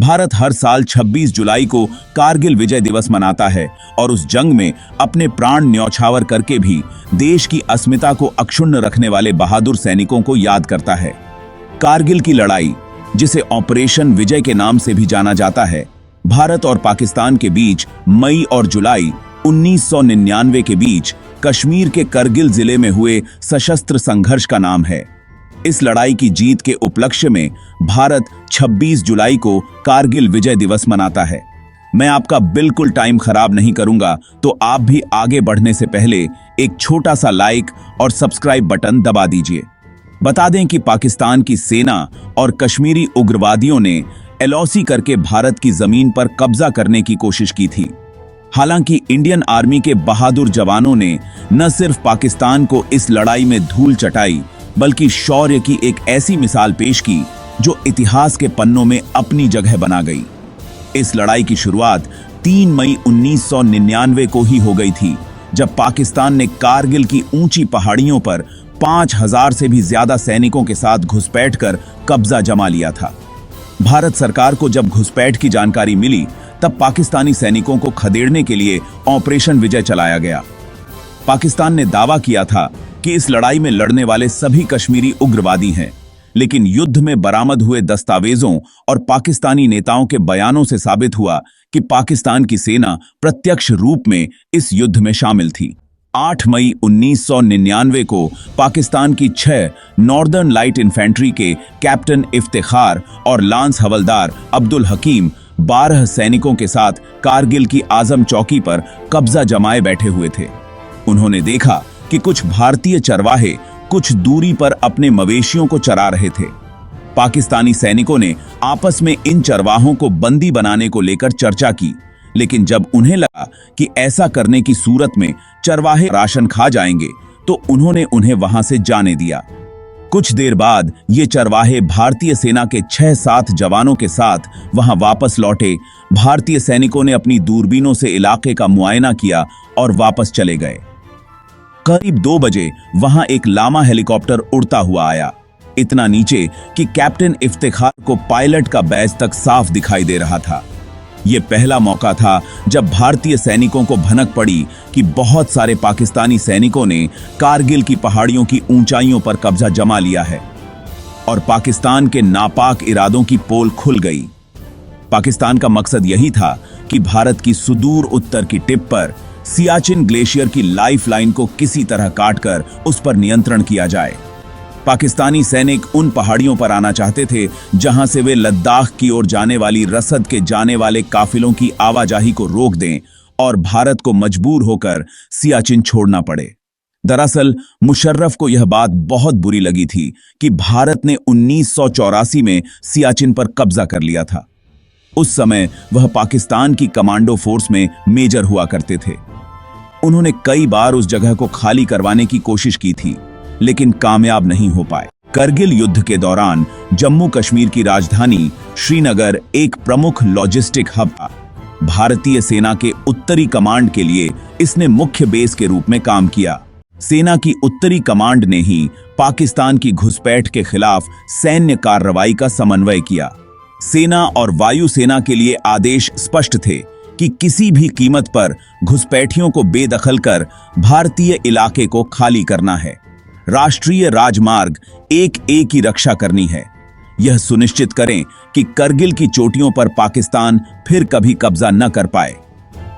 भारत हर साल 26 जुलाई को कारगिल विजय दिवस मनाता है और उस जंग में अपने प्राण न्यौछावर करके भी देश की अस्मिता को अक्षुण्ण रखने वाले बहादुर सैनिकों को याद करता है। कारगिल की लड़ाई, जिसे ऑपरेशन विजय के नाम से भी जाना जाता है, भारत और पाकिस्तान के बीच मई और जुलाई 1999 के बीच कश्मीर के करगिल जिले में हुए सशस्त्र संघर्ष का नाम है। इस लड़ाई की जीत के उपलक्ष्य में भारत 26 जुलाई को कारगिल विजय दिवस मनाता है। मैं आपका बिल्कुल टाइम खराब नहीं करूंगा, तो आप भी आगे बढ़ने से पहले एक छोटा सा लाइक और सब्सक्राइब बटन दबा दीजिए। बता दें कि पाकिस्तान की सेना और कश्मीरी उग्रवादियों ने एलओसी करके भारत की जमीन पर कब्जा करने की कोशिश की थी। हालांकि इंडियन आर्मी के बहादुर जवानों ने न सिर्फ पाकिस्तान को इस लड़ाई में धूल चटाई, बल्कि शौर्य की एक ऐसी मिसाल पेश की जो इतिहास के पन्नों में अपनी जगह बना गई। इस लड़ाई की शुरुआत 3 मई 1999 को ही हो गई थी, जब पाकिस्तान ने कारगिल की ऊंची पहाड़ियों पर 5000 से भी ज्यादा सैनिकों के साथ घुसपैठ कर कब्जा जमा लिया था। भारत सरकार को जब घुसपैठ की जानकारी मिली, तब पाकिस्तानी सैनिकों को खदेड़ने के लिए ऑपरेशन विजय चलाया गया। पाकिस्तान ने दावा किया था कि इस लड़ाई में लड़ने वाले सभी कश्मीरी उग्रवादी हैं, लेकिन युद्ध में बरामद हुए दस्तावेजों और पाकिस्तानी नेताओं के बयानों से साबित हुआ कि पाकिस्तान की सेना प्रत्यक्ष रूप में इस युद्ध में शामिल थी। 8 मई 1999 को पाकिस्तान की 6 नॉर्दर्न लाइट इन्फेंट्री के कैप्टन इफ्तिखार और लांस हवलदार अब्दुल हकीम 12 सैनिकों के साथ कारगिल की आजम चौकी पर कब्जा जमाए बैठे हुए थे। उन्होंने देखा कि कुछ भारतीय चरवाहे कुछ दूरी पर अपने मवेशियों को चरा रहे थे। पाकिस्तानी सैनिकों ने आपस में इन चरवाहों को बंदी बनाने को लेकर चर्चा की, लेकिन जब उन्हें लगा कि ऐसा करने की सूरत में चरवाहे राशन खा जाएंगे, तो उन्होंने उन्हें वहां से जाने दिया। कुछ देर बाद ये चरवाहे भारतीय सेना के 6-7 जवानों के साथ वहां वापस लौटे। भारतीय सैनिकों ने अपनी दूरबीनों से इलाके का मुआयना किया और वापस चले गए। करीब 2 बजे वहां एक लामा हेलीकॉप्टर उड़ता हुआ आया, इतना नीचे कि कैप्टन इफ्तिखार को पायलट का बैज तक साफ दिखाई दे रहा था। यह पहला मौका था जब भारतीय सैनिकों को भनक पड़ी कि बहुत सारे पाकिस्तानी सैनिकों ने कारगिल की पहाड़ियों की ऊंचाइयों पर कब्जा जमा लिया है और पाकिस्तान के नापाक इरादों की पोल खुल गई। पाकिस्तान का मकसद यही था कि भारत की सुदूर उत्तर की टिप पर सियाचिन ग्लेशियर की लाइफलाइन को किसी तरह काटकर उस पर नियंत्रण किया जाए। पाकिस्तानी सैनिक उन पहाड़ियों पर आना चाहते थे जहां से वे लद्दाख की ओर जाने वाली रसद के जाने वाले काफिलों की आवाजाही को रोक दें और भारत को मजबूर होकर सियाचिन छोड़ना पड़े। दरअसल मुशर्रफ को यह बात बहुत बुरी लगी थी कि भारत ने 1984 में सियाचिन पर कब्जा कर लिया था। उस समय वह पाकिस्तान की कमांडो फोर्स में मेजर हुआ करते थे। उन्होंने कई बार उस जगह को खाली करवाने की कोशिश की थी, लेकिन कामयाब नहीं हो पाए। करगिल युद्ध के दौरान जम्मू कश्मीर की राजधानी श्रीनगर एक प्रमुख लॉजिस्टिक हब था। भारतीय सेना के उत्तरी कमांड के लिए इसने मुख्य बेस के रूप में काम किया। सेना की उत्तरी कमांड ने ही पाकिस्तान की घुसपैठ के खिलाफ सैन्य कार्रवाई का समन्वय किया। सेना और वायुसेना के लिए आदेश स्पष्ट थे कि किसी भी कीमत पर घुसपैठियों को बेदखल कर भारतीय इलाके को खाली करना है। राष्ट्रीय राजमार्ग 1A की रक्षा करनी है। यह सुनिश्चित करें कि करगिल की चोटियों पर पाकिस्तान फिर कभी कब्जा न कर पाए।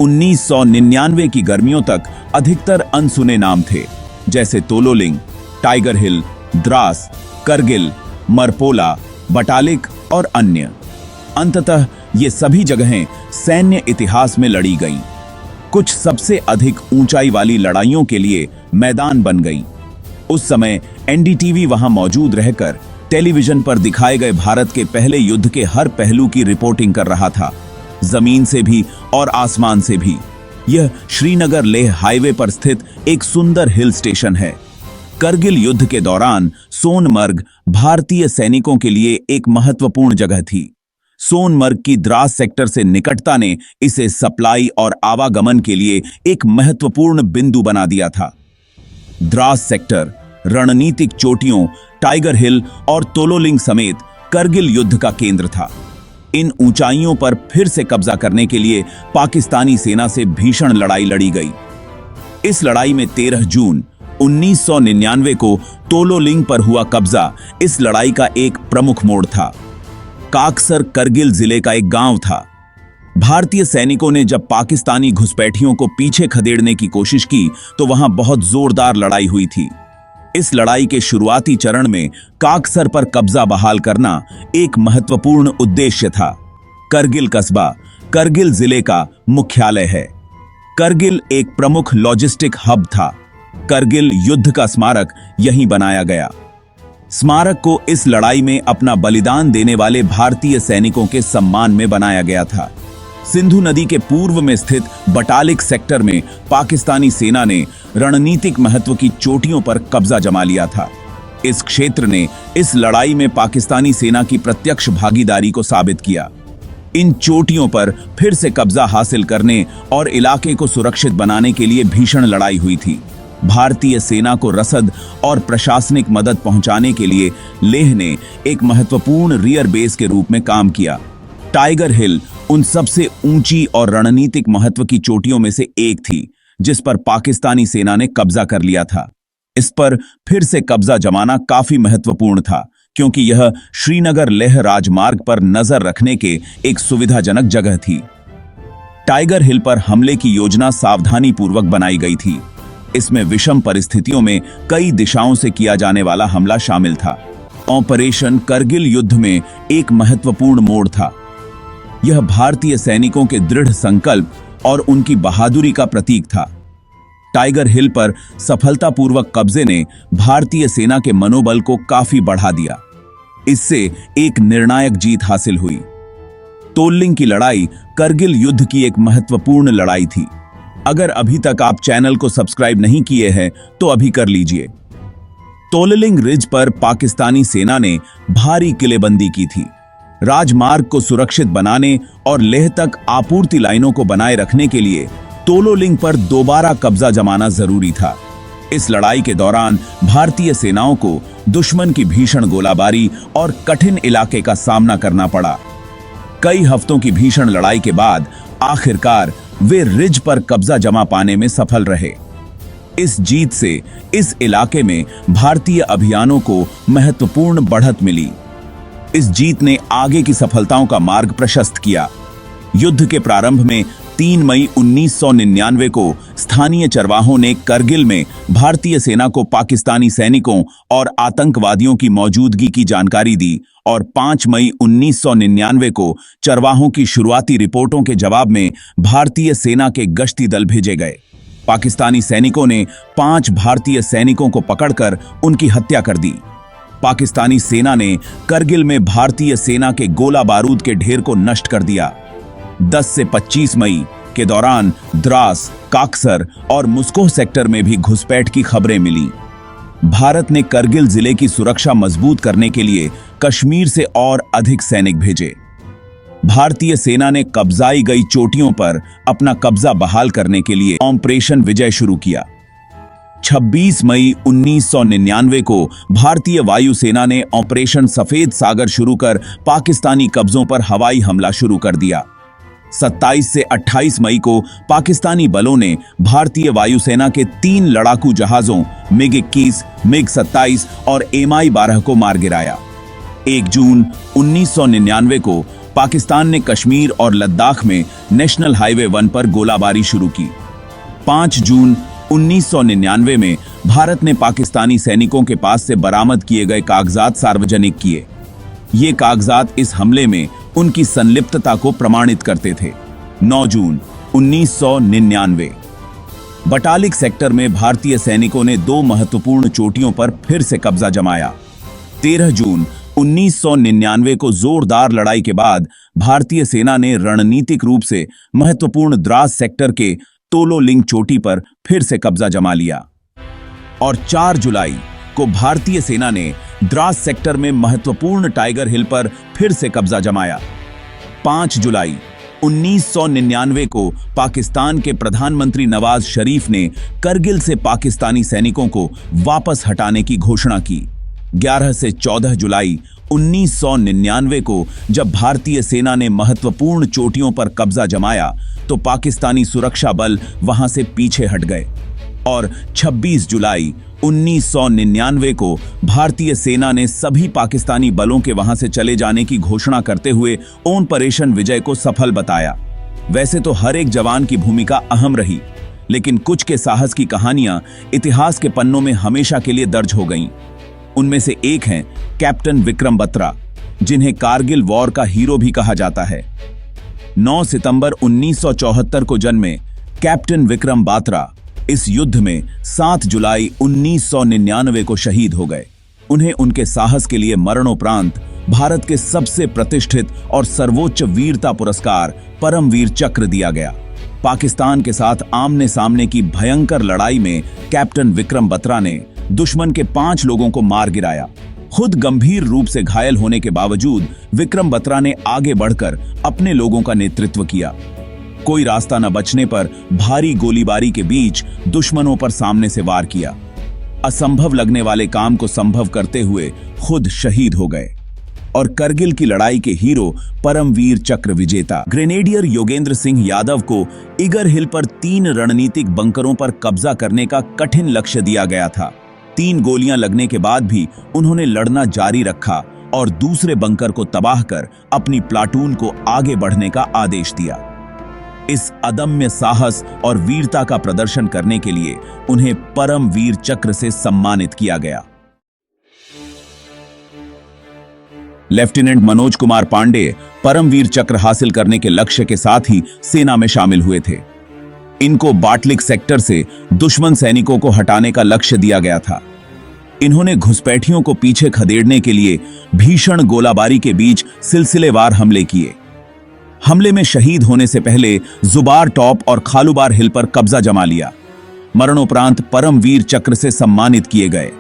1999 की गर्मियों तक अधिकतर अनसुने नाम थे, जैसे तोलोलिंग, टाइगर हिल, द्रास, करगिल, मरपोला, बटालिक और अन्य। अंततः ये सभी जगहें सैन्य इतिहास में लड़ी गईं। कुछ सबसे अधिक ऊंचाई वाली लड़ाइयों के लिए मैदान बन गईं। उस समय एनडीटीवी वहां मौजूद रहकर टेलीविजन पर दिखाए गए भारत के पहले युद्ध के हर पहलू की रिपोर्टिंग कर रहा था, जमीन से भी और आसमान से भी। यह श्रीनगर लेह हाईवे पर स्थित एक सुंदर हिल स्टेशन है। करगिल युद्ध के दौरान सोनमर्ग भारतीय सैनिकों के लिए एक महत्वपूर्ण जगह थी। सोनमर्ग की द्रास सेक्टर से निकटता ने इसे सप्लाई और आवागमन के लिए एक महत्वपूर्ण बिंदु बना दिया था। द्रास सेक्टर रणनीतिक चोटियों टाइगर हिल और तोलोलिंग समेत करगिल युद्ध का केंद्र था। इन ऊंचाइयों पर फिर से कब्जा करने के लिए पाकिस्तानी सेना से भीषण लड़ाई लड़ी गई। इस लड़ाई में 13 जून 1999 को तोलोलिंग पर हुआ कब्जा इस लड़ाई का एक प्रमुख मोड़ था। काकसर करगिल जिले का एक गांव था। भारतीय सैनिकों ने जब पाकिस्तानी घुसपैठियों को पीछे खदेड़ने की कोशिश की तो वहां बहुत जोरदार लड़ाई हुई थी। इस लड़ाई के शुरुआती चरण में काकसर पर कब्जा बहाल करना एक महत्वपूर्ण उद्देश्य था। करगिल कस्बा करगिल जिले का मुख्यालय है। करगिल एक प्रमुख लॉजिस्टिक हब था। करगिल युद्ध का स्मारक यहीं बनाया गया। स्मारक को इस लड़ाई में अपना बलिदान देने वाले भारतीय सैनिकों के सम्मान में बनाया गया था। सिंधु नदी के पूर्व में स्थित बटालिक सेक्टर में पाकिस्तानी सेना ने रणनीतिक महत्व की चोटियों पर कब्जा जमा लिया था। इस क्षेत्र ने इस लड़ाई में पाकिस्तानी सेना की प्रत्यक्ष भागीदारी को साबित किया। इन चोटियों पर फिर से कब्जा हासिल करने और इलाके को सुरक्षित बनाने के लिए भीषण लड़ाई हुई थी। भारतीय सेना को रसद और प्रशासनिक मदद पहुंचाने के लिए लेह ने एक महत्वपूर्ण रियर बेस के रूप में काम किया। टाइगर हिल उन सबसे ऊंची और रणनीतिक महत्व की चोटियों में से एक थी जिस पर पाकिस्तानी सेना ने कब्जा कर लिया था। इस पर फिर से कब्जा जमाना काफी महत्वपूर्ण था क्योंकि यह श्रीनगर लेह राजमार्ग पर नजर रखने के एक सुविधाजनक जगह थी। टाइगर हिल पर हमले की योजना सावधानीपूर्वक बनाई गई थी। इसमें विषम परिस्थितियों में कई दिशाओं से किया जाने वाला हमला शामिल था। ऑपरेशन करगिल युद्ध में एक महत्वपूर्ण मोड़ था। यह भारतीय सैनिकों के दृढ़ संकल्प और उनकी बहादुरी का प्रतीक था। टाइगर हिल पर सफलतापूर्वक कब्जे ने भारतीय सेना के मनोबल को काफी बढ़ा दिया। इससे एक निर्णायक जीत हासिल हुई। तोलोलिंग की लड़ाई करगिल युद्ध की एक महत्वपूर्ण लड़ाई थी। अगर अभी तक आप चैनल को सब्सक्राइब नहीं किए हैं तो अभी कर लीजिए। तोलोलिंग रिज पर पाकिस्तानी सेना ने भारी किलेबंदी की थी। राजमार्ग को सुरक्षित बनाने और लेह तक आपूर्ति लाइनों को बनाए रखने के लिए तोलोलिंग पर दोबारा कब्जा जमाना जरूरी था। इस लड़ाई के दौरान भारतीय सेनाओं को दुश्मन की भीषण गोलाबारी और कठिन इलाके का सामना करना पड़ा। कई हफ्तों की भीषण लड़ाई के बाद आखिरकार वे रिज पर कब्जा जमा पाने में सफल रहे। इस जीत से इस इलाके में भारतीय अभियानों को महत्वपूर्ण बढ़त मिली। इस जीत ने आगे की सफलताओं का मार्ग प्रशस्त किया। युद्ध के प्रारंभ में 3 मई 1999 को स्थानीय चरवाहों ने करगिल में भारतीय सेना को पाकिस्तानी सैनिकों और आतंकवादियों की मौजूदगी की जानकारी दी और 5 मई 1999 को चरवाहों की शुरुआती रिपोर्टों के जवाब में भारतीय सेना के गश्ती दल भेजे गए। पाकिस्तानी सैनिकों ने 5 भारतीय सैनिकों को पकड़कर उनकी हत्या कर दी। पाकिस्तानी सेना ने करगिल में भारतीय सेना के गोला बारूद के ढेर को नष्ट कर दिया। 10 से 25 मई के दौरान द्रास, काकसर और मुस्कोह सेक्टर में भी घुसपैठ की खबरें मिली। भारत ने करगिल जिले की सुरक्षा मजबूत करने के लिए कश्मीर से और अधिक सैनिक भेजे। भारतीय सेना ने कब्जाई गई चोटियों पर अपना कब्जा बहाल करने के लिए ऑपरेशन विजय शुरू किया। 26 मई 1999 को भारतीय वायुसेना ने ऑपरेशन सफेद सागर शुरू कर पाकिस्तानी कब्जों पर हवाई हमला शुरू कर दिया। 27 से 28 मई को पाकिस्तानी बलों ने भारतीय वायुसेना के 3 लड़ाकू जहाजों MiG-21, MiG-27 और Mi-12 को मार गिराया। 1 जून 1999 को पाकिस्तान ने कश्मीर और लद्दाख में नेशनल हाईवे 1 पर गोलाबारी शुरू की। 5 जून 1999 में भारत ने पाकिस्तानी सैनिकों के पास से बरामद किए गए कागजात सार्वजनिक किए। ये कागजात इस हमले में उनकी संलिप्तता को प्रमाणित करते थे। 9 जून 1999 बटालिक सेक्टर में भारतीय सैनिकों ने 2 महत्वपूर्ण चोटियों पर फिर से कब्जा जमाया। 13 जून 1999 को जोरदार लड़ाई के बाद भारतीय सेना ने रणनीतिक रूप से महत्वपूर्ण द्रास सेक्टर के तोलोलिंग चोटी पर फिर से कब्जा जमा लिया और 4 जुलाई को भारतीय सेना ने द्रास सेक्टर में महत्वपूर्ण टाइगर हिल पर फिर से कब्जा जमाया। 5 जुलाई 1999 को पाकिस्तान के प्रधानमंत्री नवाज शरीफ ने करगिल से पाकिस्तानी सैनिकों को वापस हटाने की घोषणा की। 11 से 14 जुलाई 1999 को जब भारतीय सेना ने महत्वपूर्ण चोटियों पर कब्जा जमाया तो पाकिस्तानी सुरक्षा बल वहां से पीछे हट गए और 26 जुलाई 1999 को भारतीय सेना ने सभी पाकिस्तानी बलों के वहां से चले जाने की घोषणा करते हुए ऑपरेशन विजय को सफल बताया। वैसे तो हर एक जवान की भूमिका अहम रही, लेकिन कुछ के साहस की कहानियां इतिहास के पन्नों में हमेशा के लिए दर्ज हो गईं। उनमें से एक हैं कैप्टन विक्रम बत्रा, जिन्हें कारगिल वॉर का हीरो भी कहा जाता है। 9 सितंबर 1974 को जन्मे कैप्टन विक्रम बात्रा इस युद्ध में 7 जुलाई 1999 को शहीद हो गए। उन्हें उनके साहस के लिए मरणोपरांत भारत के सबसे प्रतिष्ठित और सर्वोच्च वीरता पुरस्कार परमवीर चक्र दिया गया। पाकिस्तान के साथ आमने सामने की भयंकर लड़ाई में कैप्टन विक्रम बत्रा ने दुश्मन के 5 लोगों को मार गिराया। खुद गंभीर रूप से घायल होने के बावजूद विक्रम बत्रा ने आगे बढ़कर अपने लोगों का नेतृत्व किया। कोई रास्ता न बचने पर भारी गोलीबारी के बीच दुश्मनों पर सामने से वार किया। असंभव लगने वाले काम को संभव करते हुए खुद शहीद हो गए और करगिल की लड़ाई के हीरो परमवीर चक्र विजेता ग्रेनेडियर योगेंद्र सिंह यादव को इगर हिल पर 3 रणनीतिक बंकरों पर कब्जा करने का कठिन लक्ष्य दिया गया था। 3 गोलियां लगने के बाद भी उन्होंने लड़ना जारी रखा और दूसरे बंकर को तबाह कर अपनी प्लाटून को आगे बढ़ने का आदेश दिया। इस अदम्य साहस और वीरता का प्रदर्शन करने के लिए उन्हें परमवीर चक्र से सम्मानित किया गया। लेफ्टिनेंट मनोज कुमार पांडे परमवीर चक्र हासिल करने के लक्ष्य के साथ ही सेना में शामिल हुए थे। इनको बाटलिक सेक्टर से दुश्मन सैनिकों को हटाने का लक्ष्य दिया गया था। इन्होंने घुसपैठियों को पीछे खदेड़ने के लिए भीषण गोलाबारी के बीच सिलसिलेवार हमले किए। हमले में शहीद होने से पहले जुबार टॉप और खालूबार हिल पर कब्जा जमा लिया। मरणोपरांत परमवीर चक्र से सम्मानित किए गए।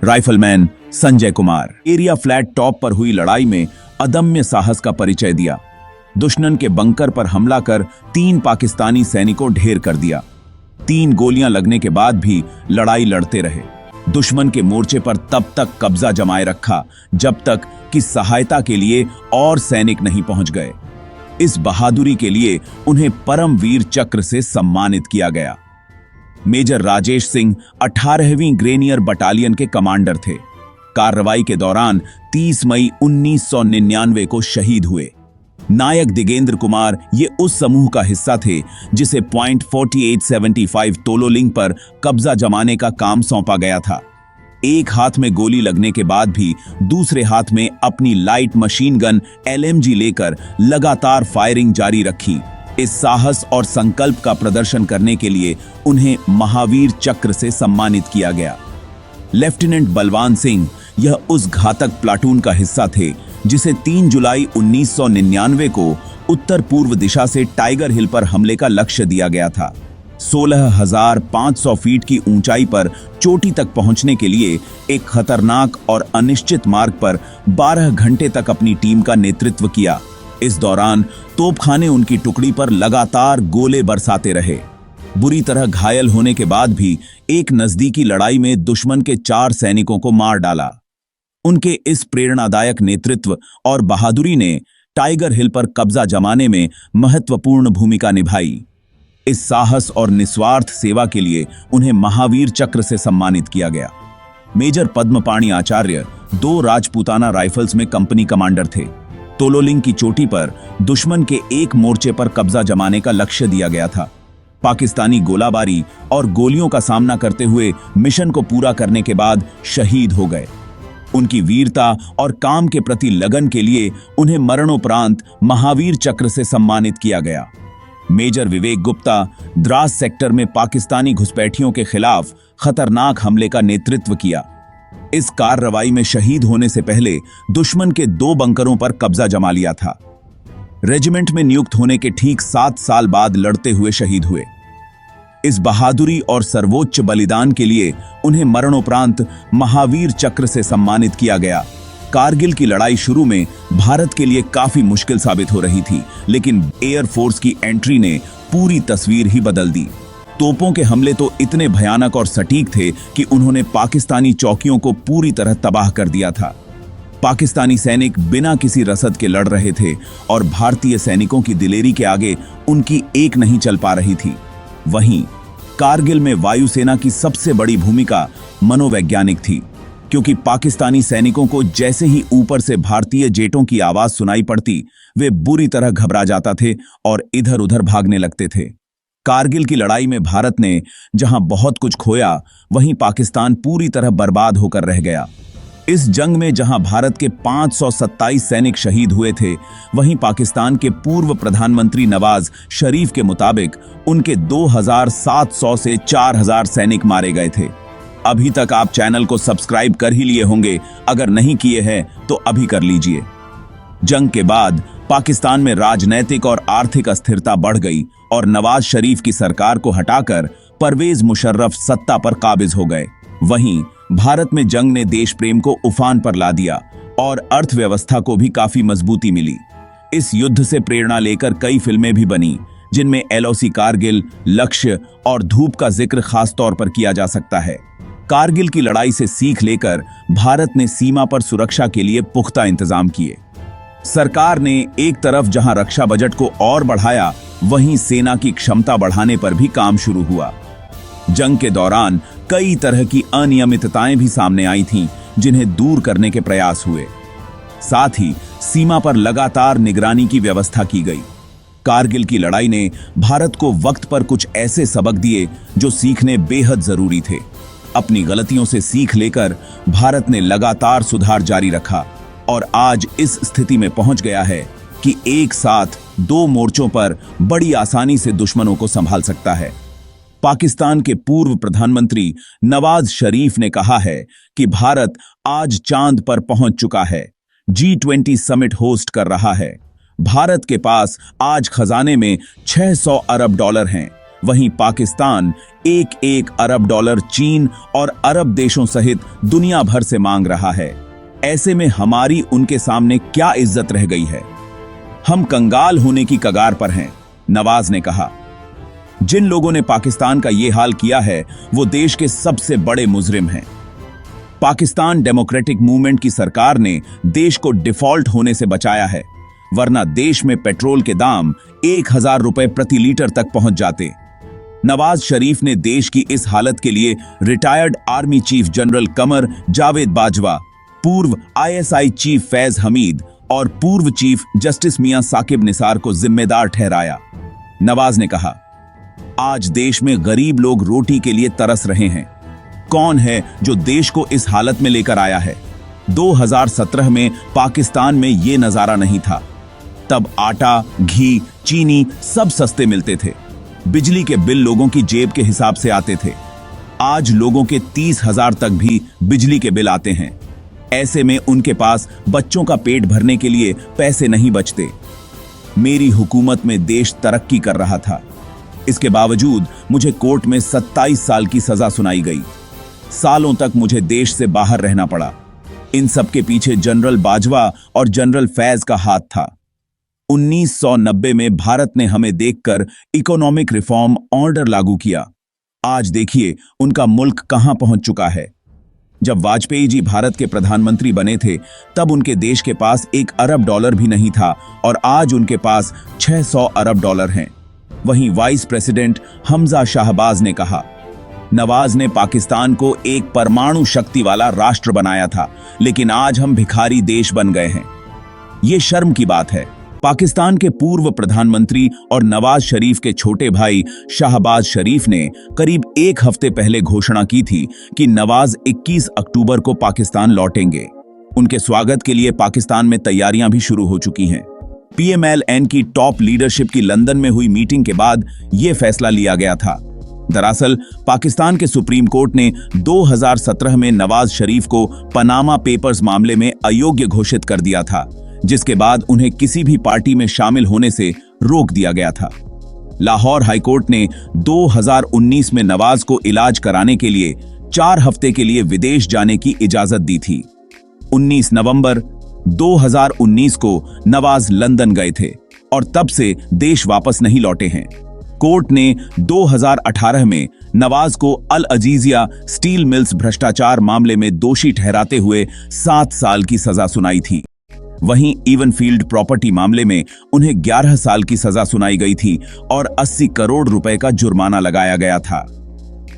Rifleman Sanjay Kumar area flat top पर हुई लड़ाई में अदम्य साहस का परिचय दिया। दुश्मन के बंकर पर हमला कर 3 पाकिस्तानी सैनिकों ढेर कर दिया। 3 गोलियां लगने के बाद भी लड़ाई लड़ते रहे। दुश्मन के मोर्चे पर तब तक कब्जा जमाए रखा जब तक कि सहायता के लिए और सैनिक नहीं पहुंच गए। इस बहादुरी के लिए उन्हें परमवीर चक्र से सम्मानित किया गया। मेजर राजेश सिंह 18वीं ग्रेनियर बटालियन के कमांडर थे। कार्रवाई के दौरान 30 मई 1999 को शहीद हुए। नायक दिगेंद्र कुमार ये उस समूह का हिस्सा थे जिसे पॉइंट 4875 तोलोलिंग पर कब्जा जमाने का काम सौंपा गया था। एक हाथ में गोली लगने के बाद भी दूसरे हाथ में अपनी लाइट मशीन गन LMG लेकर लगातार फायरिंग जारी रखी। इस साहस और संकल्प का प्रदर्शन करने के लिए उन्हें महावीर चक्र से सम्मानित किया गया। लेफ्टिनेंट बलवान सिंह यह उस घातक प्लाटून का हिस्सा थे जिसे 3 जुलाई 1999 को उत्तर पूर्व दिशा से टाइगर हिल पर हमले का लक्ष्य दिया गया था। 16,500 फीट की ऊंचाई पर चोटी तक पहुंचने के लिए एक खतरनाक और अनिश्चित मार्ग पर 12 घंटे तक अपनी टीम का नेतृत्व किया। इस दौरान तोपखाने उनकी टुकड़ी पर लगातार गोले बरसाते रहे। बुरी तरह घायल होने के बाद भी एक नजदीकी लड़ाई में दुश्मन के 4 सैनिकों को मार डाला। उनके इस प्रेरणादायक नेतृत्व और बहादुरी ने टाइगर हिल पर कब्जा जमाने में महत्वपूर्ण भूमिका निभाई। इस साहस और निस्वार्थ सेवा के लिए उन्हें महावीर चक्र से सम्मानित किया गया। मेजर पद्मपाणि आचार्य 2 राजपूताना राइफल्स में कंपनी कमांडर थे। तोलोलिंग की चोटी पर दुश्मन के एक मोर्चे पर कब्जा जमाने का लक्ष्य दिया गया था। पाकिस्तानी गोलाबारी और गोलियों का सामना करते हुए मिशन को पूरा करने के बाद शहीद हो गए। उनकी वीरता और काम के प्रति लगन के लिए उन्हें मरणोपरांत महावीर चक्र से सम्मानित किया गया। मेजर विवेक गुप्ता द्रास सेक्टर में पाकिस्तानी घुसपैठियों के खिलाफ खतरनाक हमले का नेतृत्व किया। इस कार्रवाई में शहीद होने से पहले दुश्मन के 2 बंकरों पर कब्जा जमा लिया था। रेजिमेंट में नियुक्त होने के ठीक 7 साल बाद लड़ते हुए शहीद हुए। इस बहादुरी और सर्वोच्च बलिदान के लिए उन्हें मरणोपरांत महावीर चक्र से सम्मानित किया गया। कारगिल की लड़ाई शुरू में भारत के लिए काफी मुश्किल साबित हो रही थी, लेकिन एयरफोर्स की एंट्री ने पूरी तस्वीर ही बदल दी। तोपों के हमले तो इतने भयानक और सटीक थे कि उन्होंने पाकिस्तानी चौकियों को पूरी तरह तबाह कर दिया था। पाकिस्तानी सैनिक बिना किसी रसद के लड़ रहे थे और भारतीय सैनिकों की दिलेरी के आगे उनकी एक नहीं चल पा रही थी। वहीं कारगिल में वायुसेना की सबसे बड़ी भूमिका मनोवैज्ञानिक थी, क्योंकि पाकिस्तानी सैनिकों को जैसे ही ऊपर से भारतीय जेटों की आवाज सुनाई पड़ती, वे बुरी तरह घबरा जाते थे और इधर उधर भागने लगते थे। कारगिल की लड़ाई में भारत ने जहां बहुत कुछ खोया, वहीं पाकिस्तान पूरी तरह बर्बाद होकर रह गया। इस जंग में जहां भारत के 527 सैनिक शहीद हुए थे, वहीं पाकिस्तान के पूर्व प्रधानमंत्री नवाज शरीफ के मुताबिक उनके 2700 से 4000 सैनिक मारे गए थे। अभी तक आप चैनल को सब्सक्राइब कर ही लिए होंगे, अगर नहीं किए हैं तो अभी कर लीजिए। जंग के बाद पाकिस्तान में राजनैतिक और आर्थिक अस्थिरता बढ़ गई और नवाज शरीफ की सरकार को हटाकर परवेज मुशर्रफ सत्ता पर काबिज हो गए। वहीं भारत में जंग ने देश प्रेम को उफान पर ला दिया और अर्थव्यवस्था को भी काफी मजबूती मिली। इस युद्ध से प्रेरणा लेकर कई फिल्में भी बनी, जिनमें LOC कारगिल, लक्ष्य और धूप का जिक्र खास तौर पर किया जा सकता है। कारगिल की लड़ाई से सीख लेकर भारत ने सीमा पर सुरक्षा के लिए पुख्ता इंतजाम किए। सरकार ने एक तरफ जहां रक्षा बजट को और बढ़ाया, वहीं सेना की क्षमता बढ़ाने पर भी काम शुरू हुआ। जंग के दौरान कई तरह की अनियमितताएं भी सामने आई थीं, जिन्हें दूर करने के प्रयास हुए। साथ ही सीमा पर लगातार निगरानी की व्यवस्था की गई। कारगिल की लड़ाई ने भारत को वक्त पर कुछ ऐसे सबक दिए जो सीखने बेहद जरूरी थे। अपनी गलतियों से सीख लेकर भारत ने लगातार सुधार जारी रखा और आज इस स्थिति में पहुंच गया है कि एक साथ 2 मोर्चों पर बड़ी आसानी से दुश्मनों को संभाल सकता है। पाकिस्तान के पूर्व प्रधानमंत्री नवाज शरीफ ने कहा है कि भारत आज चांद पर पहुंच चुका है, G20 समिट होस्ट कर रहा है। भारत के पास आज खजाने में 600 अरब डॉलर हैं। वहीं पाकिस्तान 1-1 अरब डॉलर चीन और अरब देशों सहित दुनिया भर से मांग रहा है। ऐसे में हमारी उनके सामने क्या इज्जत रह गई है? हम कंगाल होने की कगार पर हैं, नवाज ने कहा। जिन लोगों ने पाकिस्तान का यह हाल किया है, वो देश के सबसे बड़े मुजरिम हैं। पाकिस्तान डेमोक्रेटिक मूवमेंट की सरकार ने देश को डिफॉल्ट होने से बचाया है, वरना देश में पेट्रोल के दाम 1000 रुपए प्रति लीटर तक पहुंच जाते। नवाज शरीफ ने देश की इस हालत के लिए retired army chief general Qamar Javed Bajwa, पूर्व ISI चीफ फैज हमीद और पूर्व चीफ जस्टिस मियां साकिब निसार को जिम्मेदार ठहराया। नवाज ने कहा, आज देश में गरीब लोग रोटी के लिए तरस रहे हैं। कौन है जो देश को इस हालत में लेकर आया है? 2017 में पाकिस्तान में ये नजारा नहीं था। तब आटा, घी, चीनी सब सस्ते मिलते थे। बिजली के बिल लोगों की जेब के हिसाब से आते थे। आज लोगों के 30,000 तक भी बिजली के बिल आते हैं। ऐसे में उनके पास बच्चों का पेट भरने के लिए पैसे नहीं बचते। मेरी हुकूमत में देश तरक्की कर रहा था। इसके बावजूद मुझे कोर्ट में 27 साल की सजा सुनाई गई। सालों तक मुझे देश से बाहर रहना पड़ा। इन सब के पीछे जनरल बाजवा और जनरल फैज का हाथ था। 1990 में भारत ने हमें देखकर इकोनॉमिक रिफॉर्म ऑर्डर लागू किया। आज देखिए उनका मुल्क कहां पहुंच चुका है। जब वाजपेयी जी भारत के प्रधानमंत्री बने थे, तब उनके देश के पास 1 अरब डॉलर भी नहीं था और आज उनके पास 600 अरब डॉलर हैं। वहीं वाइस प्रेसिडेंट हमजा शाहबाज ने कहा, नवाज ने पाकिस्तान को एक परमाणु शक्ति वाला राष्ट्र बनाया था, लेकिन आज हम भिखारी देश बन गए हैं। ये शर्म की बात है। पाकिस्तान के पूर्व प्रधानमंत्री और नवाज शरीफ के छोटे भाई शाहबाज शरीफ ने करीब 1 हफ्ते पहले घोषणा की थी कि नवाज 21 अक्टूबर को पाकिस्तान लौटेंगे। उनके स्वागत के लिए पाकिस्तान में तैयारियां भी शुरू हो चुकी हैं। PMLN की टॉप लीडरशिप की लंदन में हुई मीटिंग के बाद यह फैसला लिया गया था। दरअसल पाकिस्तान के सुप्रीम कोर्ट ने 2017 में नवाज शरीफ को पनामा पेपर्स मामले में अयोग्य घोषित कर दिया था, जिसके बाद उन्हें किसी भी पार्टी में शामिल होने से रोक दिया गया था। लाहौर हाईकोर्ट ने 2019 में नवाज को इलाज कराने के लिए 4 हफ्ते के लिए विदेश जाने की इजाजत दी थी। 19 नवंबर 2019 को नवाज लंदन गए थे और तब से देश वापस नहीं लौटे हैं। कोर्ट ने 2018 में नवाज को अल अजीजिया स्टील मिल्स भ्रष्टाचार मामले में दोषी ठहराते हुए 7 साल की सजा सुनाई थी। वहीं इवनफील्ड प्रॉपर्टी मामले में उन्हें 11 साल की सजा सुनाई गई थी और 80 करोड़ रुपए का जुर्माना लगाया गया था।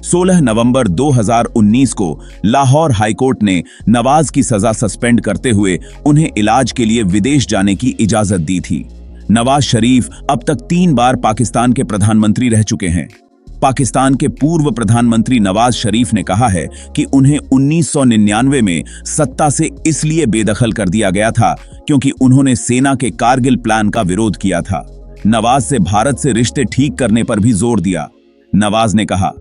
16 नवंबर 2019 को लाहौर हाईकोर्ट ने नवाज की सजा सस्पेंड करते हुए उन्हें इलाज के लिए विदेश जाने की इजाजत दी थी। नवाज शरीफ अब तक 3 बार पाकिस्तान के प्रधानमंत्री रह चुके हैं। पाकिस्तान के पूर्व प्रधानमंत्री नवाज शरीफ ने कहा है कि उन्हें 1999 में सत्ता से इसलिए बेदखल कर दिया गया था क्योंकि उन्होंने सेना के कारगिल प्लान का विरोध किया था। नवाज से भारत से रिश्ते ठीक करने पर भी जोर दिया। नवाज ने कहा,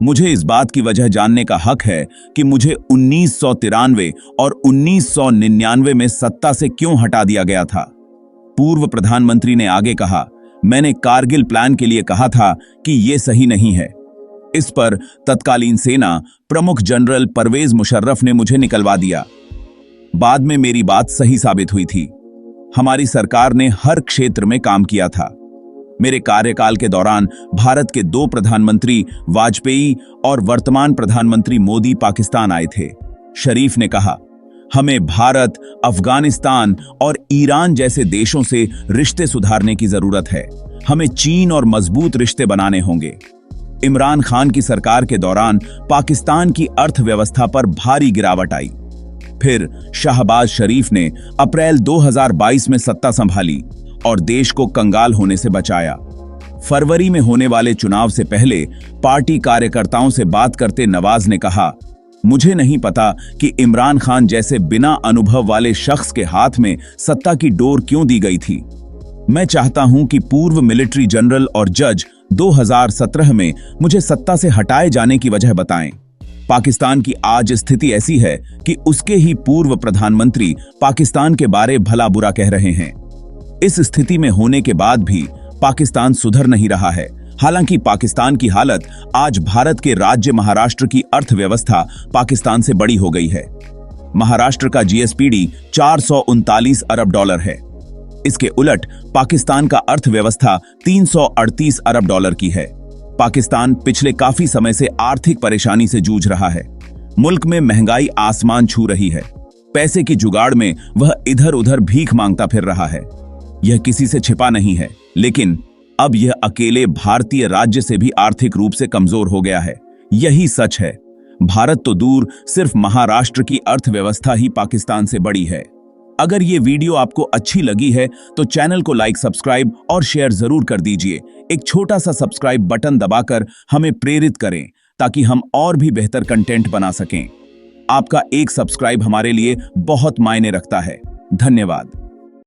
मुझे इस बात की वजह जानने का हक है कि मुझे 1993 और 1999 में सत्ता से क्यों हटा दिया गया था। पूर्व प्रधानमंत्री ने आगे कहा, मैंने कारगिल प्लान के लिए कहा था कि यह सही नहीं है। इस पर तत्कालीन सेना प्रमुख जनरल परवेज मुशर्रफ ने मुझे निकलवा दिया। बाद में मेरी बात सही साबित हुई थी। हमारी सरकार ने हर क्षेत्र में काम किया था। मेरे कार्यकाल के दौरान भारत के 2 प्रधानमंत्री वाजपेयी और वर्तमान प्रधानमंत्री मोदी पाकिस्तान आए थे। शरीफ ने कहा, हमें भारत, अफगानिस्तान और ईरान जैसे देशों से रिश्ते सुधारने की जरूरत है। हमें चीन और मजबूत रिश्ते बनाने होंगे। इमरान खान की सरकार के दौरान पाकिस्तान की अर्थव्यवस्था पर भारी गिरावट आई। फिर शहबाज शरीफ ने अप्रैल 2022 में सत्ता संभाली और देश को कंगाल होने से बचाया। फरवरी में होने वाले चुनाव से पहले पार्टी कार्यकर्ताओं से बात करते नवाज ने कहा, मुझे नहीं पता कि इमरान खान जैसे बिना अनुभव वाले शख्स के हाथ में सत्ता की डोर क्यों दी गई थी। मैं चाहता हूं कि पूर्व मिलिट्री जनरल और जज 2017 में मुझे सत्ता से हटाए जाने की वजह बताएं। पाकिस्तान की आज स्थिति ऐसी है कि उसके ही पूर्व प्रधानमंत्री पाकिस्तान के बारे भला बुरा कह रहे हैं। इस स्थिति में होने के बाद भी पाकिस्तान सुधर नहीं रहा है। हालांकि पाकिस्तान की हालत आज भारत के राज्य महाराष्ट्र की अर्थव्यवस्था पाकिस्तान से बड़ी हो गई है। महाराष्ट्र का जीएसपीडी 439 अरब डॉलर है। इसके उलट पाकिस्तान का अर्थव्यवस्था 338 अरब डॉलर की है। पाकिस्तान पिछले काफी समय से आर्थिक परेशानी से जूझ रहा है। मुल्क में महंगाई आसमान छू रही है। पैसे की जुगाड़ में वह इधर उधर भीख मांगता फिर रहा है। यह किसी से छिपा नहीं है, लेकिन अब यह अकेले भारतीय राज्य से भी आर्थिक रूप से कमजोर हो गया है। यही सच है। भारत तो दूर, सिर्फ महाराष्ट्र की अर्थव्यवस्था ही पाकिस्तान से बड़ी है। अगर ये वीडियो आपको अच्छी लगी है तो चैनल को लाइक, सब्सक्राइब और शेयर जरूर कर दीजिए। एक छोटा सा सब्सक्राइब बटन दबाकर हमें प्रेरित करें ताकि हम और भी बेहतर कंटेंट बना सकें। आपका एक सब्सक्राइब हमारे लिए बहुत मायने रखता है। धन्यवाद।